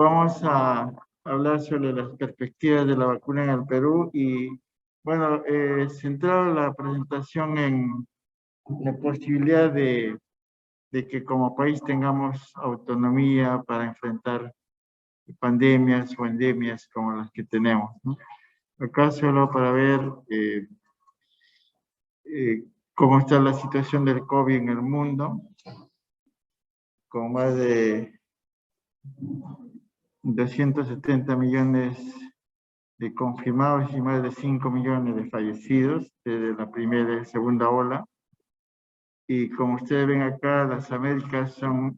Vamos a hablar sobre las perspectivas de la vacuna en el Perú y, bueno, centrar la presentación en la posibilidad de que como país tengamos autonomía para enfrentar pandemias o endemias como las que tenemos, ¿no? Acá solo para ver cómo está la situación del COVID en el mundo, con más de 270 millones de confirmados y más de 5 millones de fallecidos desde la primera y segunda ola. Y como ustedes ven acá, las Américas son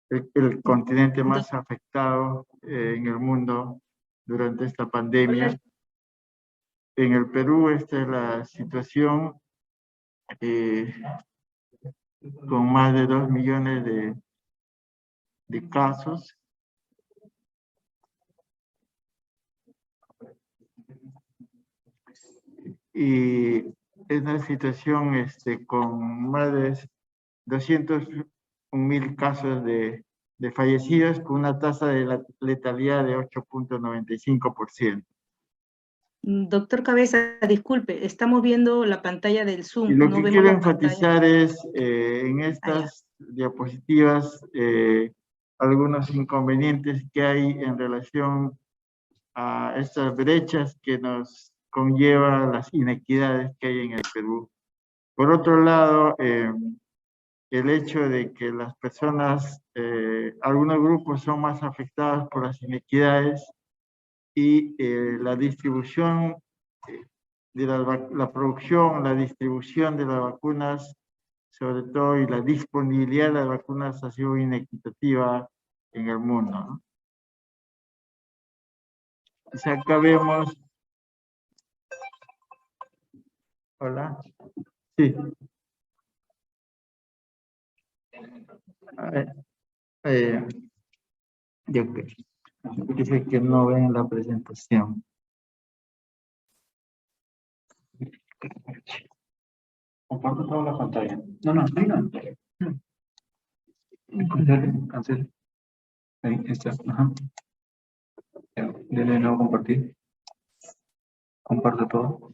el continente más afectado en el mundo durante esta pandemia. En el Perú esta es la situación, con más de 2 millones de casos. Y es una situación con más de 201.000 casos de fallecidos, con una tasa de letalidad de 8.95%. Doctor Cabeza, disculpe, estamos viendo la pantalla del Zoom. Y lo no que vemos quiero la pantalla. enfatizar es en estas diapositivas algunos inconvenientes que hay en relación a estas brechas que nos conlleva las inequidades que hay en el Perú. Por otro lado, el hecho de que las personas, algunos grupos son más afectados por las inequidades y la distribución de la producción, la distribución de las vacunas, sobre todo, y la disponibilidad de las vacunas ha sido inequitativa en el mundo, ¿no? O sea, acá vemos... Hola. Sí. Yo dice que no ven la presentación. Comparto toda la pantalla. No, ahí no. Cancele. Ahí está. Ajá. Ya, dele de nuevo compartir. Comparto todo.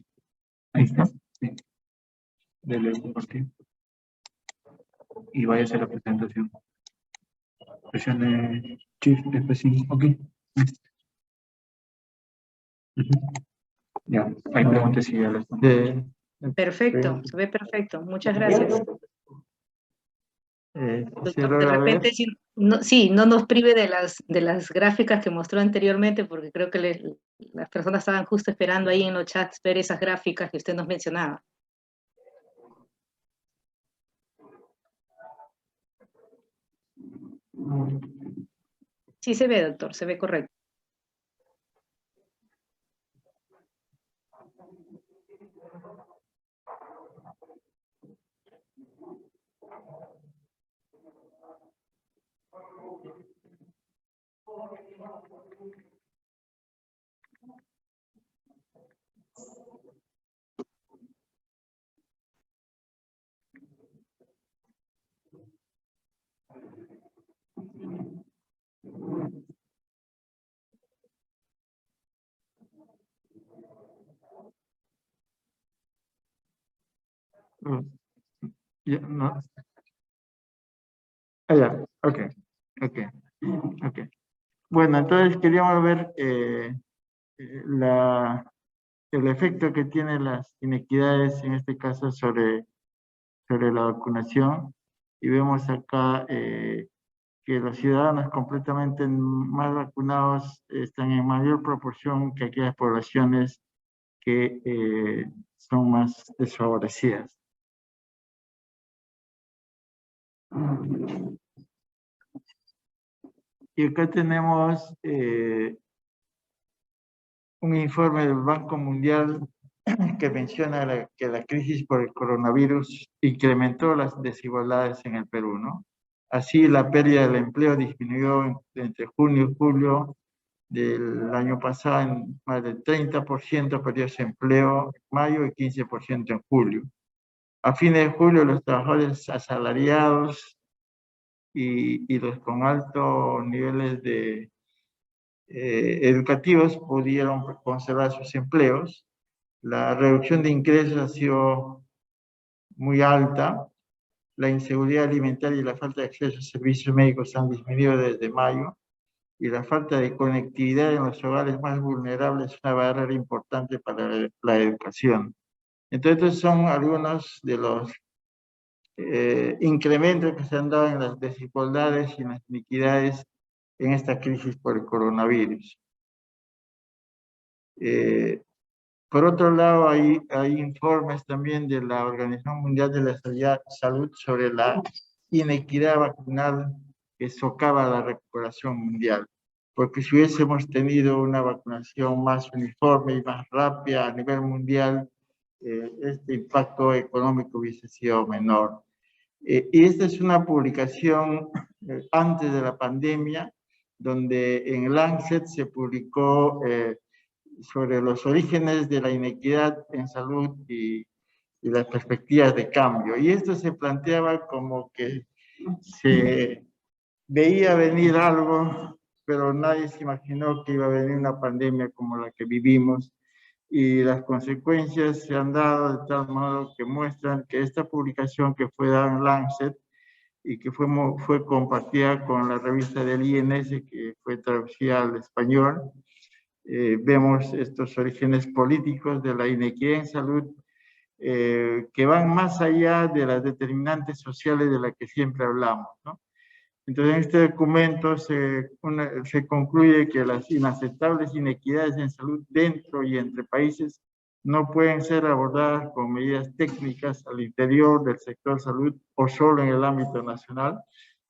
Ahí está. Sí. Dele compartir. Y vaya a hacer la presentación. Presione Shift F5. Ok. Ya, ahí pregunté si ya lo están. Perfecto, se ve perfecto. Muchas gracias. Doctor, de repente, no nos prive de las gráficas que mostró anteriormente, porque creo que las personas estaban justo esperando ahí en los chats ver esas gráficas que usted nos mencionaba. Sí se ve, doctor, se ve correcto. No. Ya, ok. Bueno, entonces queríamos ver el efecto que tienen las inequidades, en este caso, sobre la vacunación. Y vemos acá que los ciudadanos completamente más vacunados están en mayor proporción que aquellas poblaciones que son más desfavorecidas. Y acá tenemos un informe del Banco Mundial que menciona que la crisis por el coronavirus incrementó las desigualdades en el Perú, ¿no? Así, la pérdida del empleo disminuyó entre junio y julio del año pasado en más del 30%, perdió ese empleo en mayo y 15% en julio. A fines de julio, los trabajadores asalariados y los con altos niveles de educativos pudieron conservar sus empleos. La reducción de ingresos ha sido muy alta. La inseguridad alimentaria y la falta de acceso a servicios médicos han disminuido desde mayo. Y la falta de conectividad en los hogares más vulnerables es una barrera importante para la educación. Entonces, son algunos de los incrementos que se han dado en las desigualdades y las iniquidades en esta crisis por el coronavirus. Por otro lado, hay informes también de la Organización Mundial de la Salud sobre la inequidad vacunal que socava la recuperación mundial. Porque si hubiésemos tenido una vacunación más uniforme y más rápida a nivel mundial, este impacto económico hubiese sido menor. Y esta es una publicación antes de la pandemia, donde en Lancet se publicó sobre los orígenes de la inequidad en salud y las perspectivas de cambio. Y esto se planteaba como que se veía venir algo, pero nadie se imaginó que iba a venir una pandemia como la que vivimos, y las consecuencias se han dado de tal modo que muestran que esta publicación que fue dada en Lancet y que fue compartida con la revista del INS, que fue traducida al español, vemos estos orígenes políticos de la inequidad en salud que van más allá de las determinantes sociales de las que siempre hablamos, ¿no? Entonces, en este documento se concluye que las inaceptables inequidades en salud dentro y entre países no pueden ser abordadas con medidas técnicas al interior del sector salud o solo en el ámbito nacional,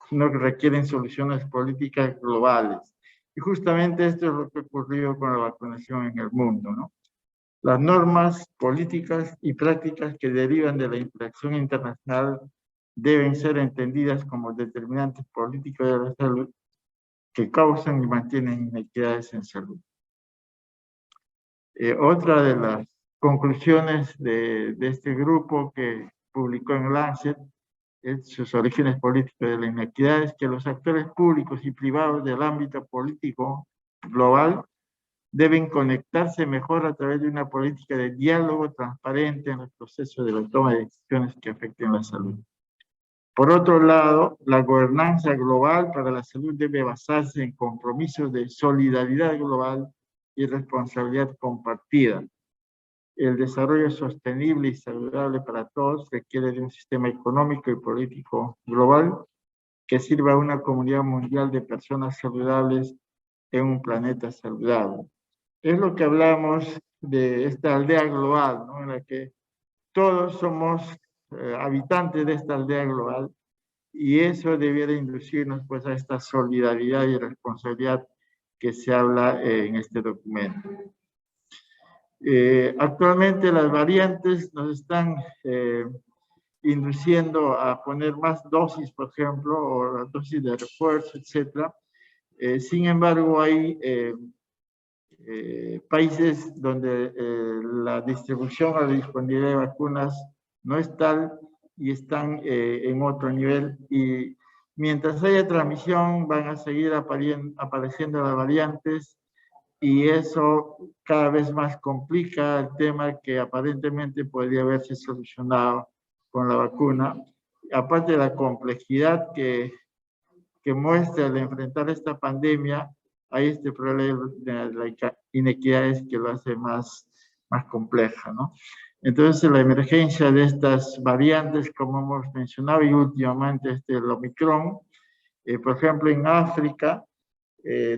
sino que requieren soluciones políticas globales. Y justamente esto es lo que ocurrió con la vacunación en el mundo, ¿no? Las normas políticas y prácticas que derivan de la interacción internacional deben ser entendidas como determinantes políticos de la salud que causan y mantienen inequidades en salud. Otra de las conclusiones de este grupo que publicó en Lancet, sus orígenes políticos de la inequidad, es que los actores públicos y privados del ámbito político global deben conectarse mejor a través de una política de diálogo transparente en el proceso de la toma de decisiones que afecten la salud. Por otro lado, la gobernanza global para la salud debe basarse en compromisos de solidaridad global y responsabilidad compartida. El desarrollo sostenible y saludable para todos requiere de un sistema económico y político global que sirva a una comunidad mundial de personas saludables en un planeta saludable. Es lo que hablamos de esta aldea global, ¿no? En la que todos somos habitantes de esta aldea global, y eso debiera inducirnos pues a esta solidaridad y responsabilidad que se habla en este documento. Actualmente las variantes nos están induciendo a poner más dosis, por ejemplo, o las dosis de refuerzo, etc. Sin embargo, hay países donde la distribución o la disponibilidad de vacunas no es tal y están en otro nivel, y mientras haya transmisión van a seguir apareciendo las variantes, y eso cada vez más complica el tema que aparentemente podría haberse solucionado con la vacuna. Aparte de la complejidad que muestra el enfrentar esta pandemia, hay este problema de la inequidades que lo hace más compleja, ¿no? Entonces, la emergencia de estas variantes, como hemos mencionado, y últimamente el Omicron, por ejemplo, en África,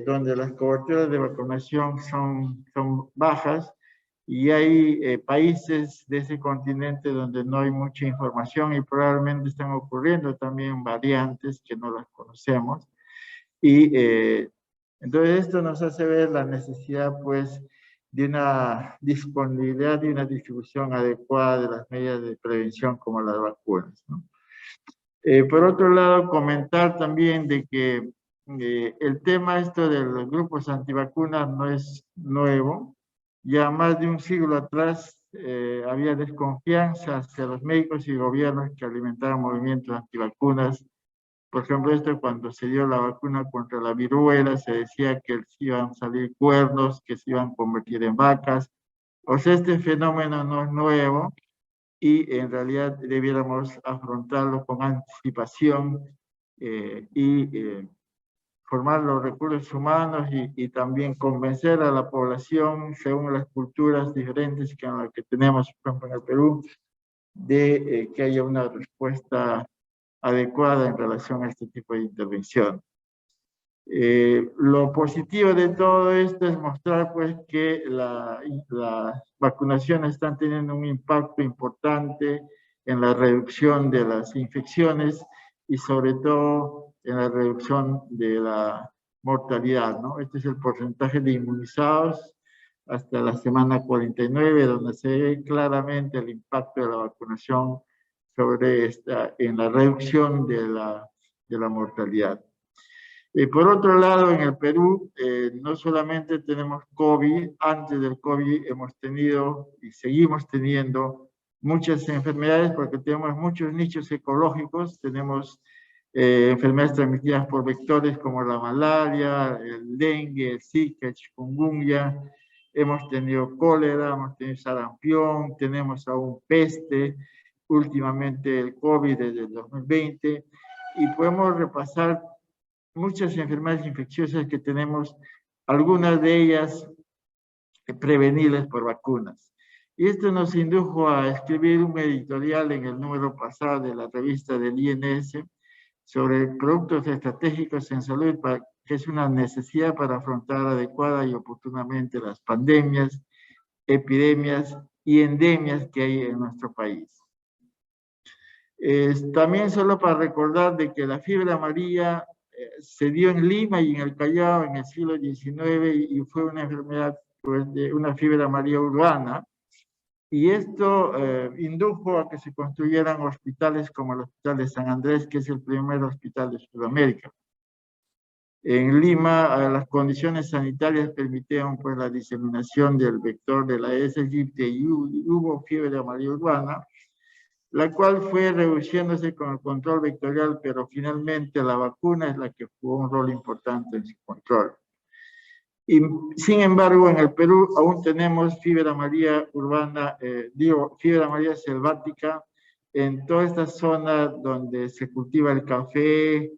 donde las coberturas de vacunación son bajas, y hay países de ese continente donde no hay mucha información y probablemente están ocurriendo también variantes que no las conocemos. Y entonces esto nos hace ver la necesidad pues de una disponibilidad y una distribución adecuada de las medidas de prevención como las vacunas, ¿no? Por otro lado, comentar también de que el tema esto de los grupos antivacunas no es nuevo. Ya más de un siglo atrás había desconfianza hacia los médicos y gobiernos que alimentaban movimientos antivacunas Por ejemplo, esto cuando se dio la vacuna contra la viruela, se decía que se iban a salir cuernos, que se iban a convertir en vacas. O sea, este fenómeno no es nuevo y en realidad debiéramos afrontarlo con anticipación y formar los recursos humanos y también convencer a la población, según las culturas diferentes que tenemos, por ejemplo, en el Perú, de que haya una respuesta adecuada en relación a este tipo de intervención. Lo positivo de todo esto es mostrar pues que las vacunaciones están teniendo un impacto importante en la reducción de las infecciones y sobre todo en la reducción de la mortalidad, ¿no? Este es el porcentaje de inmunizados hasta la semana 49, donde se ve claramente el impacto de la vacunación sobre en la reducción de la mortalidad. Por otro lado, en el Perú, no solamente tenemos COVID, antes del COVID hemos tenido y seguimos teniendo muchas enfermedades porque tenemos muchos nichos ecológicos, tenemos enfermedades transmitidas por vectores como la malaria, el dengue, el zika, el chikungunya, hemos tenido cólera, hemos tenido sarampión, tenemos aún peste, últimamente el COVID desde el 2020, y podemos repasar muchas enfermedades infecciosas que tenemos, algunas de ellas prevenibles por vacunas. Y esto nos indujo a escribir un editorial en el número pasado de la revista del INS sobre productos estratégicos en salud, que es una necesidad para afrontar adecuada y oportunamente las pandemias, epidemias y endemias que hay en nuestro país. También solo para recordar de que la fiebre amarilla se dio en Lima y en el Callao en el siglo XIX y fue una enfermedad, pues, de una fiebre amarilla urbana. Y esto indujo a que se construyeran hospitales como el Hospital de San Andrés, que es el primer hospital de Sudamérica. En Lima, las condiciones sanitarias permitieron pues, la diseminación del vector de la Aedes aegypti y hubo fiebre amarilla urbana, la cual fue reduciéndose con el control vectorial, pero finalmente la vacuna es la que jugó un rol importante en su control. Y sin embargo, en el Perú aún tenemos fiebre amarilla urbana, fiebre amarilla selvática, en toda esta zona donde se cultiva el café,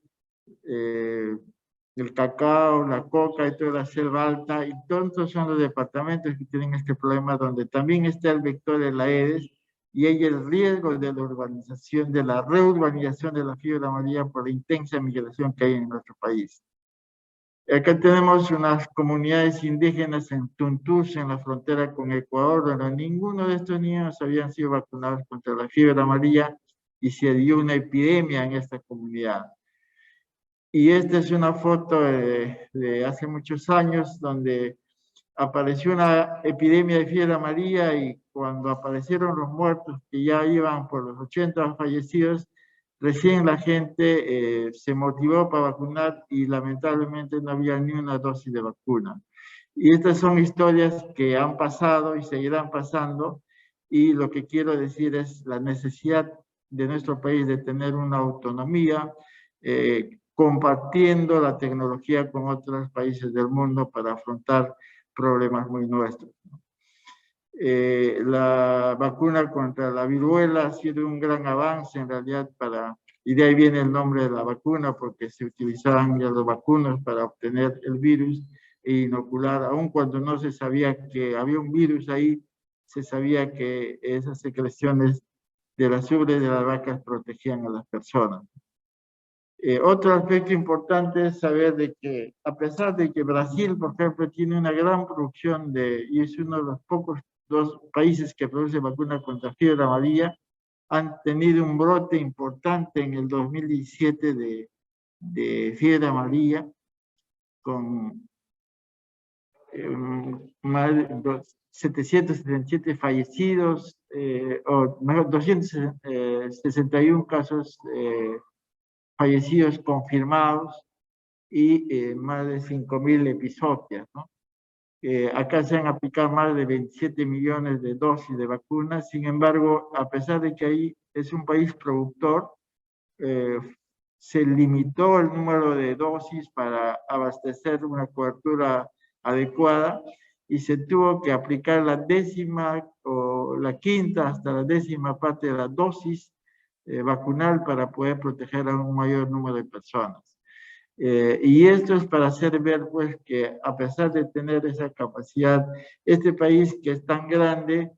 el cacao, la coca y toda la selva alta, y todos son los departamentos que tienen este problema, donde también está el vector de la Aedes, y hay el riesgo de la urbanización, de la reurbanización de la fiebre amarilla por la intensa migración que hay en nuestro país. Acá tenemos unas comunidades indígenas en Tuntús, en la frontera con Ecuador, donde ninguno de estos niños habían sido vacunados contra la fiebre amarilla y se dio una epidemia en esta comunidad. Y esta es una foto de hace muchos años donde apareció una epidemia de fiebre amarilla y cuando aparecieron los muertos, que ya iban por los 80 fallecidos, recién la gente se motivó para vacunar y lamentablemente no había ni una dosis de vacuna. Y estas son historias que han pasado y seguirán pasando, y lo que quiero decir es la necesidad de nuestro país de tener una autonomía, compartiendo la tecnología con otros países del mundo para afrontar problemas muy nuestros. La vacuna contra la viruela ha sido un gran avance en realidad y de ahí viene el nombre de la vacuna, porque se utilizaban ya los vacunos para obtener el virus e inocular, aun cuando no se sabía que había un virus ahí, se sabía que esas secreciones de las ubres de las vacas protegían a las personas. Otro aspecto importante es saber de que, a pesar de que Brasil, por ejemplo, tiene una gran producción y es uno de los pocos dos países que produce vacuna contra fiebre amarilla, han tenido un brote importante en el 2017 de fiebre amarilla, con más de 777 fallecidos, o mejor, 261 casos fallecidos confirmados y más de 5.000 episodios, ¿no? Acá se han aplicado más de 27 millones de dosis de vacunas. Sin embargo, a pesar de que ahí es un país productor, se limitó el número de dosis para abastecer una cobertura adecuada y se tuvo que aplicar la 10ª o la 5ª hasta la 10ª parte de la dosis vacunal para poder proteger a un mayor número de personas. Y esto es para hacer ver pues que a pesar de tener esa capacidad, este país que es tan grande,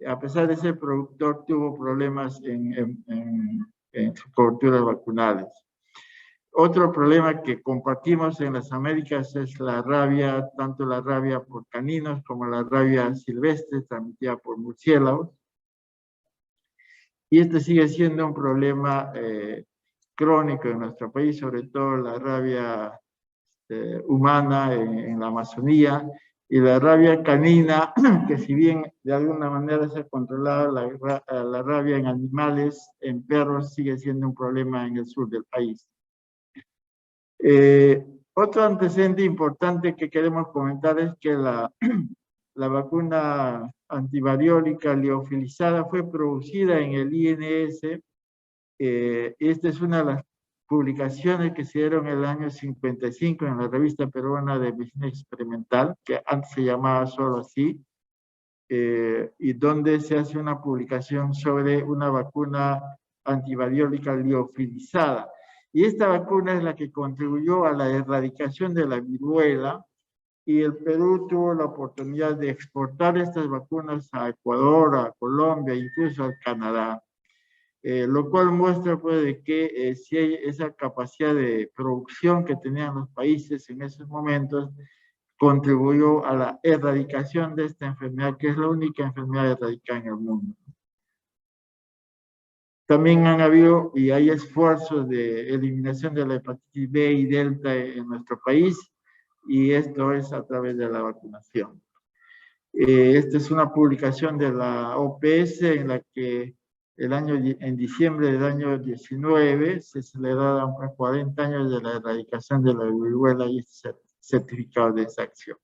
a pesar de ser productor, tuvo problemas en sus coberturas vacunales. Otro problema que compartimos en las Américas es la rabia, tanto la rabia por caninos como la rabia silvestre transmitida por murciélagos. Y este sigue siendo un problema crónico en nuestro país, sobre todo la rabia humana en la Amazonía y la rabia canina, que si bien de alguna manera se ha controlado la rabia en animales, en perros sigue siendo un problema en el sur del país. Otro antecedente importante que queremos comentar es que la vacuna antivariólica liofilizada fue producida en el INS. Esta es una de las publicaciones que se dieron en el año 55 en la revista peruana de medicina experimental, que antes se llamaba solo así, y donde se hace una publicación sobre una vacuna antivariólica liofilizada. Y esta vacuna es la que contribuyó a la erradicación de la viruela, y el Perú tuvo la oportunidad de exportar estas vacunas a Ecuador, a Colombia, incluso al Canadá. Lo cual muestra pues de que si hay esa capacidad de producción que tenían los países en esos momentos, contribuyó a la erradicación de esta enfermedad, que es la única enfermedad erradicada en el mundo. También han habido y hay esfuerzos de eliminación de la hepatitis B y delta en nuestro país, y esto es a través de la vacunación. Esta es una publicación de la OPS en la que en diciembre del año 19 se celebraron 40 años de la erradicación de la viruela y certificado de esa acción.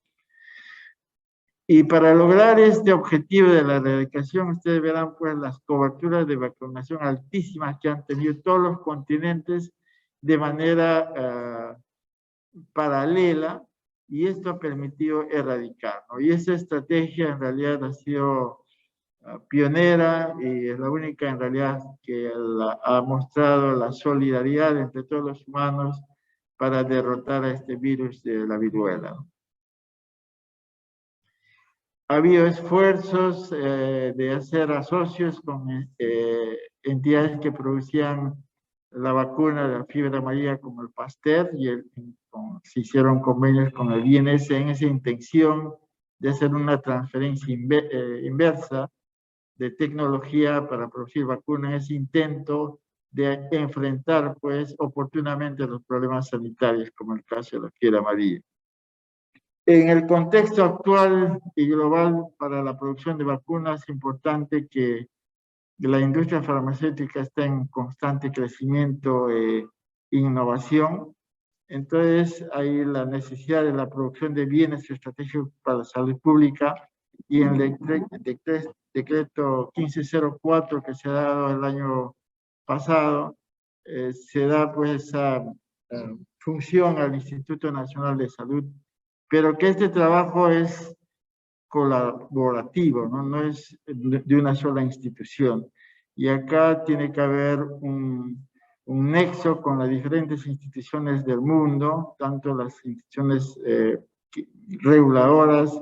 Y para lograr este objetivo de la erradicación, ustedes verán pues las coberturas de vacunación altísimas que han tenido todos los continentes de manera paralela, y esto ha permitido erradicar, ¿no? Y esa estrategia en realidad ha sido pionera y es la única en realidad que ha mostrado la solidaridad entre todos los humanos para derrotar a este virus de la viruela. Ha habido esfuerzos de hacer asocios con entidades que producían la vacuna de la fiebre amarilla como el Pasteur, y se hicieron convenios con el INS en esa intención de hacer una transferencia inversa de tecnología para producir vacunas, en ese intento de enfrentar pues oportunamente los problemas sanitarios como el caso de la fiebre amarilla. En el contexto actual y global para la producción de vacunas, es importante que la industria farmacéutica está en constante crecimiento e innovación. Entonces hay la necesidad de la producción de bienes estratégicos para la salud pública, y en el decreto 1504 que se ha dado el año pasado, se da pues esa función al Instituto Nacional de Salud, pero que este trabajo es colaborativo, ¿no? No es de una sola institución. Y acá tiene que haber un nexo con las diferentes instituciones del mundo, tanto las instituciones reguladoras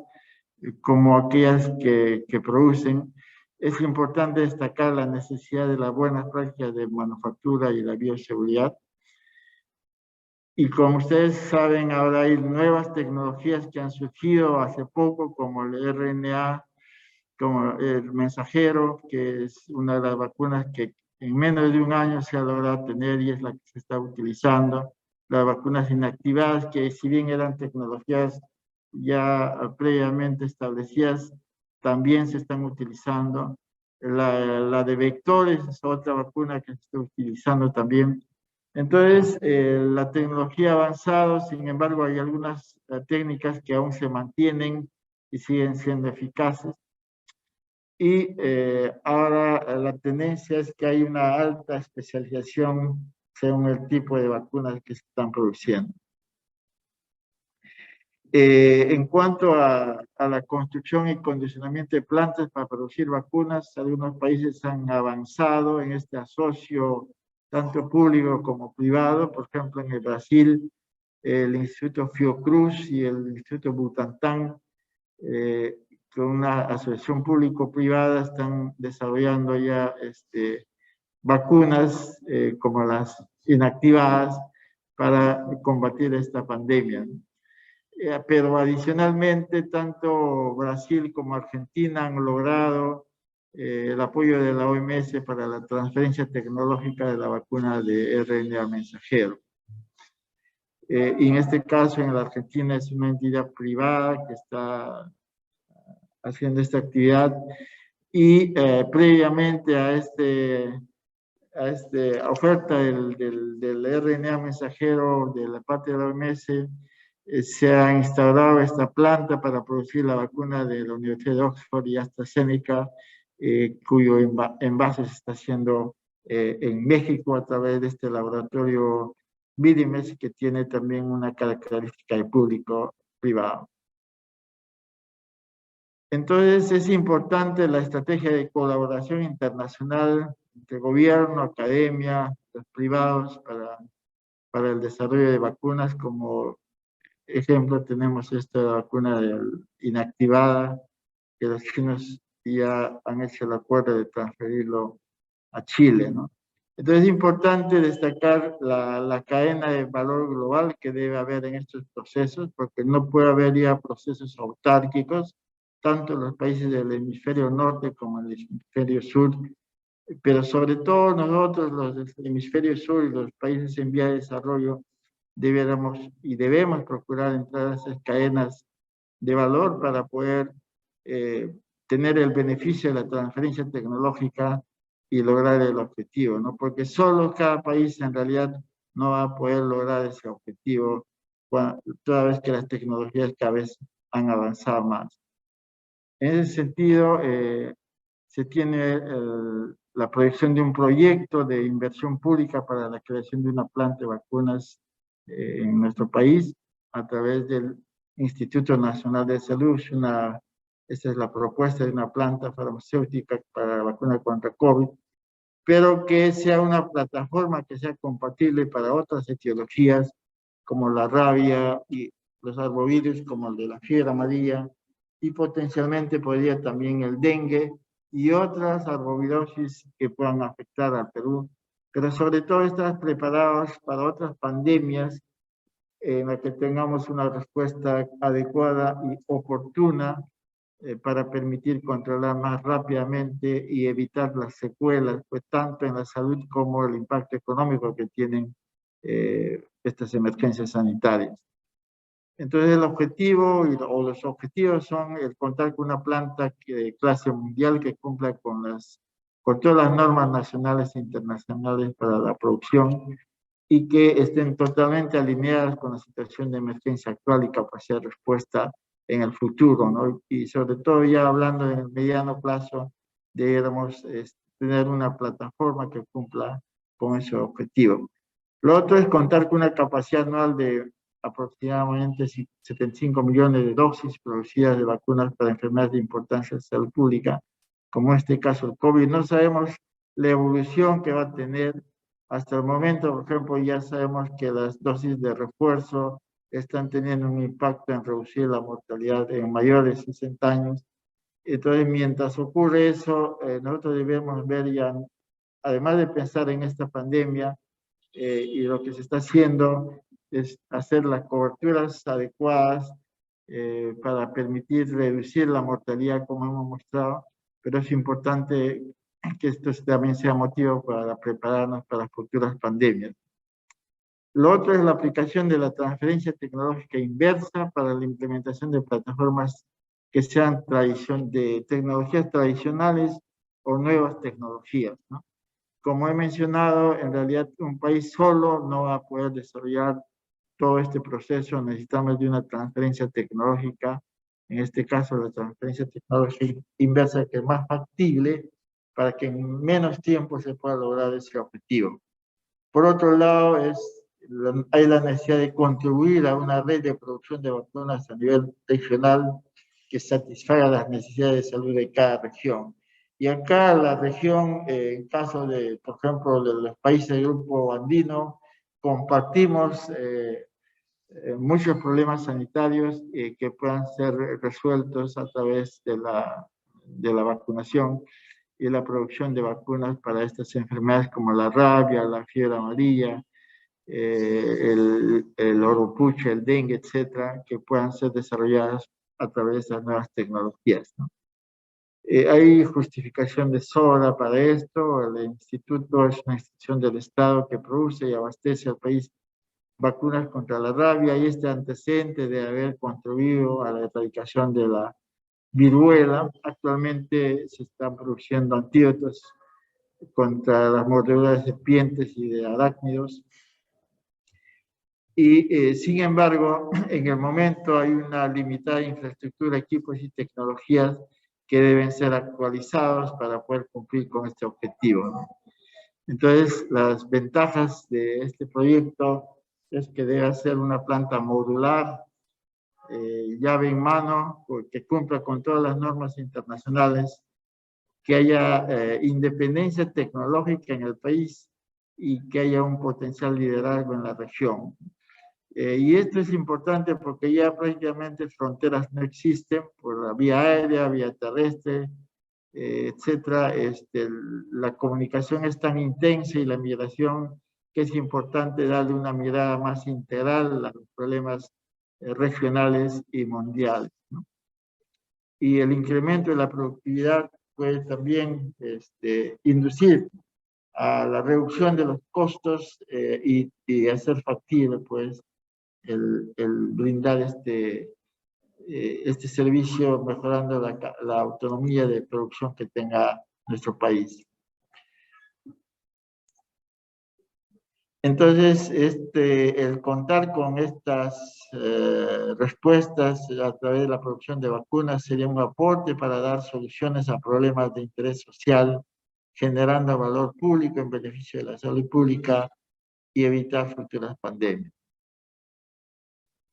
como aquellas que producen. Es importante destacar la necesidad de las buenas prácticas de manufactura y la bioseguridad. Y como ustedes saben, ahora hay nuevas tecnologías que han surgido hace poco, como el RNA, como el mensajero, que es una de las vacunas que en menos de un año se ha logrado tener y es la que se está utilizando. Las vacunas inactivadas, que si bien eran tecnologías ya previamente establecidas, también se están utilizando. La de vectores es otra vacuna que se está utilizando también. Entonces, la tecnología ha avanzado, sin embargo, hay algunas técnicas que aún se mantienen y siguen siendo eficaces. Y ahora la tendencia es que hay una alta especialización según el tipo de vacunas que se están produciendo. En cuanto a la construcción y condicionamiento de plantas para producir vacunas, algunos países han avanzado en este asocio tanto público como privado. Por ejemplo, en el Brasil, el Instituto Fiocruz y el Instituto Butantan, con una asociación público-privada, están desarrollando ya vacunas como las inactivadas para combatir esta pandemia. Pero adicionalmente, tanto Brasil como Argentina han logrado el apoyo de la OMS para la transferencia tecnológica de la vacuna de RNA mensajero. Y en este caso, en la Argentina, es una entidad privada que está haciendo esta actividad, y previamente a esta oferta del RNA mensajero de la parte de la OMS, se ha instaurado esta planta para producir la vacuna de la Universidad de Oxford y AstraZeneca, cuyo envase se está haciendo en México a través de este laboratorio Vidimes, que tiene también una característica de público-privado. Entonces, es importante la estrategia de colaboración internacional entre gobierno, academia, los privados para el desarrollo de vacunas. Como ejemplo, tenemos esta vacuna inactivada, que los chinos ya han hecho el acuerdo de transferirlo a Chile, ¿no? Entonces, es importante destacar la cadena de valor global que debe haber en estos procesos, porque no puede haber ya procesos autárquicos, tanto en los países del hemisferio norte como en el hemisferio sur, pero sobre todo nosotros, los del hemisferio sur y los países en vía de desarrollo, debemos procurar entrar a esas cadenas de valor para poder tener el beneficio de la transferencia tecnológica y lograr el objetivo, ¿no? Porque solo cada país en realidad no va a poder lograr ese objetivo toda vez que las tecnologías cada vez han avanzado más. En ese sentido, se tiene la proyección de un proyecto de inversión pública para la creación de una planta de vacunas en nuestro país a través del Instituto Nacional de Salud. Esta es la propuesta de una planta farmacéutica para la vacuna contra COVID, pero que sea una plataforma que sea compatible para otras etiologías como la rabia y los arbovirus como el de la fiebre amarilla, y potencialmente podría también el dengue y otras arbovirosis que puedan afectar al Perú, pero sobre todo estar preparados para otras pandemias en las que tengamos una respuesta adecuada y oportuna para permitir controlar más rápidamente y evitar las secuelas, pues tanto en la salud como el impacto económico que tienen estas emergencias sanitarias. Entonces el objetivo o los objetivos son el contar con una planta de clase mundial que cumpla con todas las normas nacionales e internacionales para la producción y que estén totalmente alineadas con la situación de emergencia actual y capacidad de respuesta en el futuro, ¿no? Y sobre todo ya hablando en el mediano plazo, deberíamos tener una plataforma que cumpla con ese objetivo. Lo otro es contar con una capacidad anual de aproximadamente 75 millones de dosis producidas de vacunas para enfermedades de importancia de salud pública, como en este caso el COVID. No sabemos la evolución que va a tener hasta el momento. Por ejemplo, ya sabemos que las dosis de refuerzo están teniendo un impacto en reducir la mortalidad en mayores de 60 años. Entonces, mientras ocurre eso, nosotros debemos ver ya, además de pensar en esta pandemia, y lo que se está haciendo es hacer las coberturas adecuadas para permitir reducir la mortalidad, como hemos mostrado, pero es importante que esto también sea motivo para prepararnos para futuras pandemias. Lo otro es la aplicación de la transferencia tecnológica inversa para la implementación de plataformas que sean de tecnologías tradicionales o nuevas tecnologías, ¿no? Como he mencionado, en realidad un país solo no va a poder desarrollar todo este proceso. Necesitamos de una transferencia tecnológica, en este caso la transferencia tecnológica inversa, que es más factible para que en menos tiempo se pueda lograr ese objetivo. Por otro lado, hay la necesidad de contribuir a una red de producción de vacunas a nivel regional que satisfaga las necesidades de salud de cada región. Y acá la región, en caso de, por ejemplo, de los países del grupo andino, compartimos muchos problemas sanitarios que puedan ser resueltos a través de la vacunación y la producción de vacunas para estas enfermedades como la rabia, la fiebre amarilla, el oropuche, el dengue, etcétera, que puedan ser desarrolladas a través de las nuevas tecnologías, ¿no? Hay justificación de sobra para esto. El instituto es una institución del Estado que produce y abastece al país vacunas contra la rabia, y este antecedente de haber contribuido a la erradicación de la viruela. Actualmente se están produciendo antídotos contra las mordeduras de serpientes y de arácnidos. Y sin embargo, en el momento hay una limitada infraestructura, equipos y tecnologías que deben ser actualizados para poder cumplir con este objetivo, ¿no? Entonces, las ventajas de este proyecto es que debe ser una planta modular, llave en mano, que cumpla con todas las normas internacionales, que haya independencia tecnológica en el país y que haya un potencial liderazgo en la región. Y esto es importante porque ya prácticamente fronteras no existen por la vía aérea, vía terrestre, etcétera. La comunicación es tan intensa y la migración que es importante darle una mirada más integral a los problemas regionales y mundiales, ¿no? Y el incremento de la productividad puede también inducir a la reducción de los costos y hacer factible, pues, el brindar este servicio, mejorando la autonomía de producción que tenga nuestro país. Entonces, el contar con estas respuestas a través de la producción de vacunas sería un aporte para dar soluciones a problemas de interés social, generando valor público en beneficio de la salud pública y evitar futuras pandemias.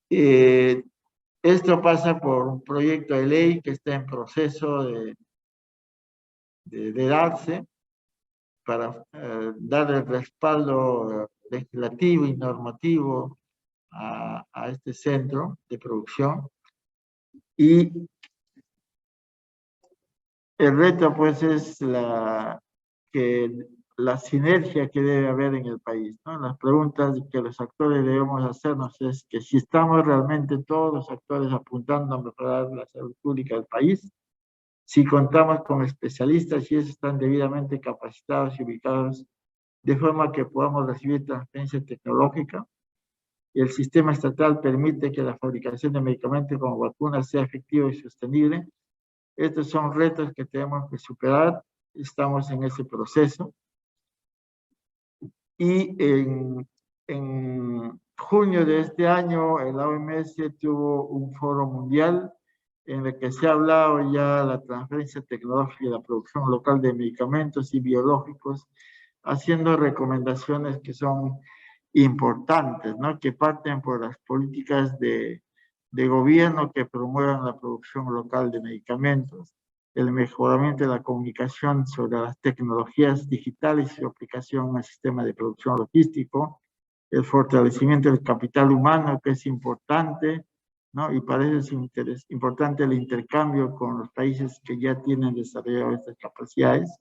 Esto pasa por un proyecto de ley que está en proceso de darse para dar el respaldo legislativo y normativo a este centro de producción. Y el reto, pues, es la sinergia que debe haber en el país, ¿no? Las preguntas que los actores debemos hacernos es que si estamos realmente todos los actores apuntando a mejorar la salud pública del país, si contamos con especialistas y ellos están debidamente capacitados y ubicados de forma que podamos recibir transferencia tecnológica, y el sistema estatal permite que la fabricación de medicamentos como vacunas sea efectiva y sostenible. Estos son retos que tenemos que superar. Estamos en ese proceso. Y en junio de este año, la OMS tuvo un foro mundial en el que se ha hablado ya de la transferencia tecnológica y la producción local de medicamentos y biológicos, haciendo recomendaciones que son importantes, ¿no? Que parten por las políticas de gobierno que promuevan la producción local de medicamentos, el mejoramiento de la comunicación sobre las tecnologías digitales y su aplicación al sistema de producción logístico, el fortalecimiento del capital humano, que es importante, ¿no? Y para eso es importante el intercambio con los países que ya tienen desarrollado estas capacidades,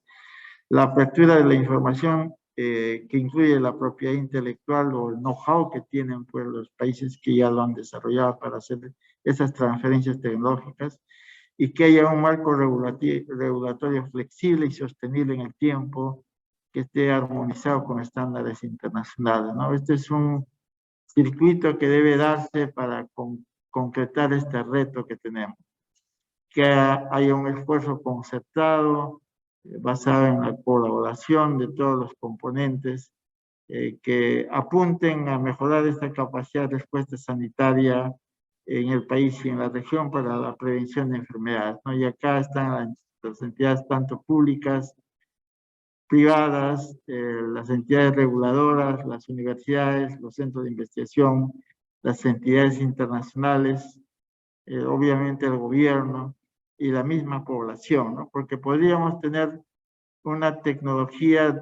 la apertura de la información que incluye la propiedad intelectual o el know-how que tienen, pues, los países que ya lo han desarrollado para hacer esas transferencias tecnológicas, y que haya un marco regulatorio flexible y sostenible en el tiempo, que esté armonizado con estándares internacionales, ¿no? Este es un circuito que debe darse para concretar este reto que tenemos. Que haya un esfuerzo concertado, basado en la colaboración de todos los componentes, que apunten a mejorar esta capacidad de respuesta sanitaria en el país y en la región para la prevención de enfermedades, ¿no? Y acá están las entidades tanto públicas privadas, las entidades reguladoras, las universidades, los centros de investigación, las entidades internacionales, obviamente el gobierno y la misma población, ¿no? Porque podríamos tener una tecnología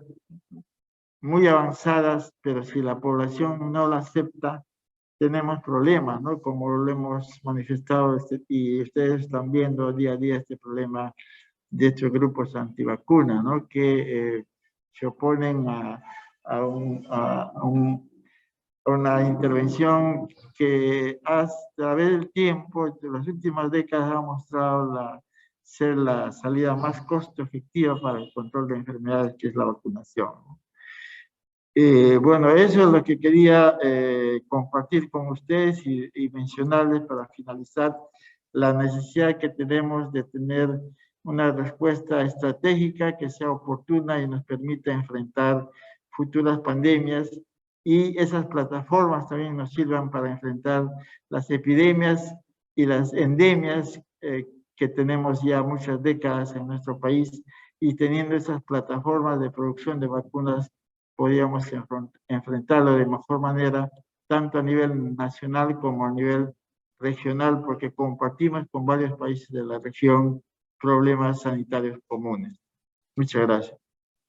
muy avanzada, pero si la población no la acepta, tenemos problemas, ¿no? Como lo hemos manifestado y ustedes están viendo día a día este problema de estos grupos antivacunas, ¿no? Que se oponen a una intervención que a través del tiempo, de las últimas décadas, ha mostrado ser la salida más costo efectiva para el control de enfermedades, que es la vacunación, ¿no? Bueno, eso es lo que quería compartir con ustedes y mencionarles para finalizar la necesidad que tenemos de tener una respuesta estratégica que sea oportuna y nos permita enfrentar futuras pandemias, y esas plataformas también nos sirvan para enfrentar las epidemias y las endemias que tenemos ya muchas décadas en nuestro país, y teniendo esas plataformas de producción de vacunas podríamos enfrentarlo de mejor manera, tanto a nivel nacional como a nivel regional, porque compartimos con varios países de la región problemas sanitarios comunes. Muchas gracias.